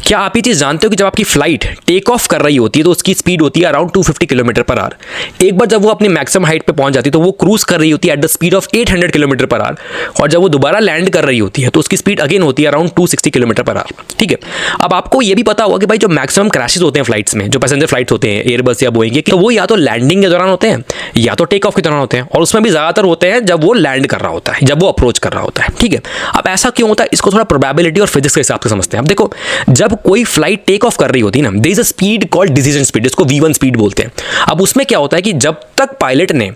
क्या आप ये चीज़ जानते हो कि जब आपकी फ्लाइट टेक ऑफ कर रही होती है तो उसकी स्पीड होती है अराउंड 250 किलोमीटर पर आवर। एक बार जब वो अपनी मैक्सिमम हाइट पे पहुंच जाती है तो वो क्रूज कर रही होती है at the speed of 800 kilometre per hour, और जब वो दोबारा लैंड कर रही होती है तो उसकी स्पीड अगेन होती है अराउंड 260 किलोमीटर पर आवर। ठीक है, अब आपको ये भी पता होगा कि भाई जो मैक्सिमम क्रैशेस होते हैं फ्लाइट्स में, जो पैसेंजर फ्लाइट्स होते हैं एयरबस या बोइंग के, तो वो या तो लैंडिंग के दौरान होते हैं या तो टेक ऑफ के दौरान होते हैं, और उसमें भी ज़्यादातर होते हैं जब वो लैंड कर रहा होता है, जब वो अप्रोच कर रहा होता है। ठीक है, अब ऐसा क्यों होता है, इसको थोड़ा प्रोबेबिलिटी और फिजिक्स के हिसाब से समझते हैं। अब देखो, जब कोई फ्लाइट टेक ऑफ कर रही होती है ना, there is a speed called decision speed, इसको V1 स्पीड बोलते हैं। अब उसमें क्या होता है कि जब तक पायलट ने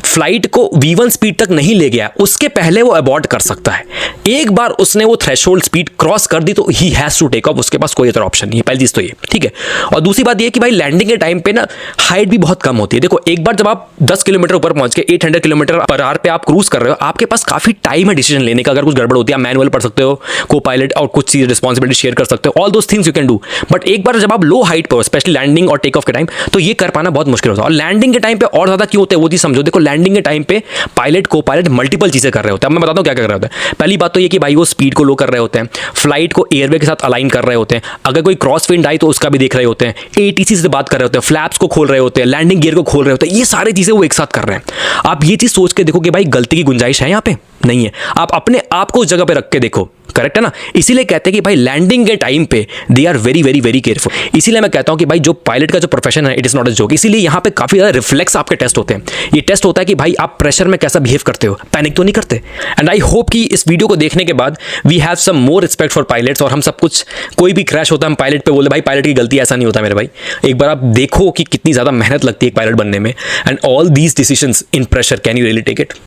फ्लाइट को V1 स्पीड तक नहीं ले गया उसके पहले वो अबॉर्ट कर सकता है। एक बार उसने वो थ्रेशोल्ड स्पीड क्रॉस कर दी तो he has to take off, उसके पास कोई अदर ऑप्शन नहीं है। पहली चीज तो ये, ठीक है। और दूसरी बात ये कि भाई लैंडिंग के टाइम पे ना हाइट भी बहुत कम होती है। देखो, एक बार जब आप 10 किलोमीटर ऊपर पहुंच के 800 किलोमीटर पर आवर पे आप क्रूज कर रहे हो, आपके पास काफी टाइम है डिसीजन लेने का। अगर कुछ गड़बड़ होती है आप मैनुअल पढ़ सकते हो, को पायलट और कुछ चीज रिस्पॉन्सिबिलिटी शेयर कर सकते हो, all those things you can do. But एक बार जब आप लो हाइट पर, स्पेशली लैंडिंग और टेक ऑफ के टाइम, तो ये कर पाना बहुत मुश्किल होता है। और लैंडिंग के टाइम पे और ज्यादा क्यों होता है वो चीज समझो। देखो, लैंडिंग के टाइम पे पायलट को पायलट मल्टीपल चीजें कर रहे होते हैं। अब मैं बताता हूँ क्या कर रहे होते हैं। पहली बात तो ये कि भाई वो स्पीड को लो कर रहे होते हैं, फ्लाइट को एयरवे के साथ अलाइन कर रहे होते हैं, अगर कोई क्रॉस विंड आई तो उसका भी देख रहे होते हैं, ATC से बात कर रहे होते हैं, फ्लैप्स को खोल रहे होते हैं, लैंडिंग गियर को खोल रहे होते हैं। ये सारी चीजें वो एक साथ कर रहे हैं। आप ये चीज सोच के देखो कि भाई गलती की गुंजाइश है यहाँ पे, नहीं है। आप अपने आप को उस जगह पे रख के देखो, करेक्ट है ना। इसीलिए कहते हैं कि भाई लैंडिंग के टाइम पे they are very very very careful. इसीलिए मैं कहता हूं कि भाई जो पायलट का जो प्रोफेशन है, it is not a joke. इसीलिए यहां पे काफी ज्यादा रिफ्लेक्स आपके टेस्ट होते हैं। ये टेस्ट होता है कि भाई आप प्रेशर में कैसा बिहेव करते हो, पैनिक तो नहीं करते। एंड आई होप कि इस वीडियो को देखने के बाद we have some more respect for pilots, और हम सब कुछ, कोई भी क्रैश होता है हम पायलट पे बोलते भाई पायलट की गलती, ऐसा नहीं होता मेरे भाई। एक बार आप देखो कि कितनी ज्यादा मेहनत लगती है एक पायलट बनने में, and all these decisions in pressure, can you really take it.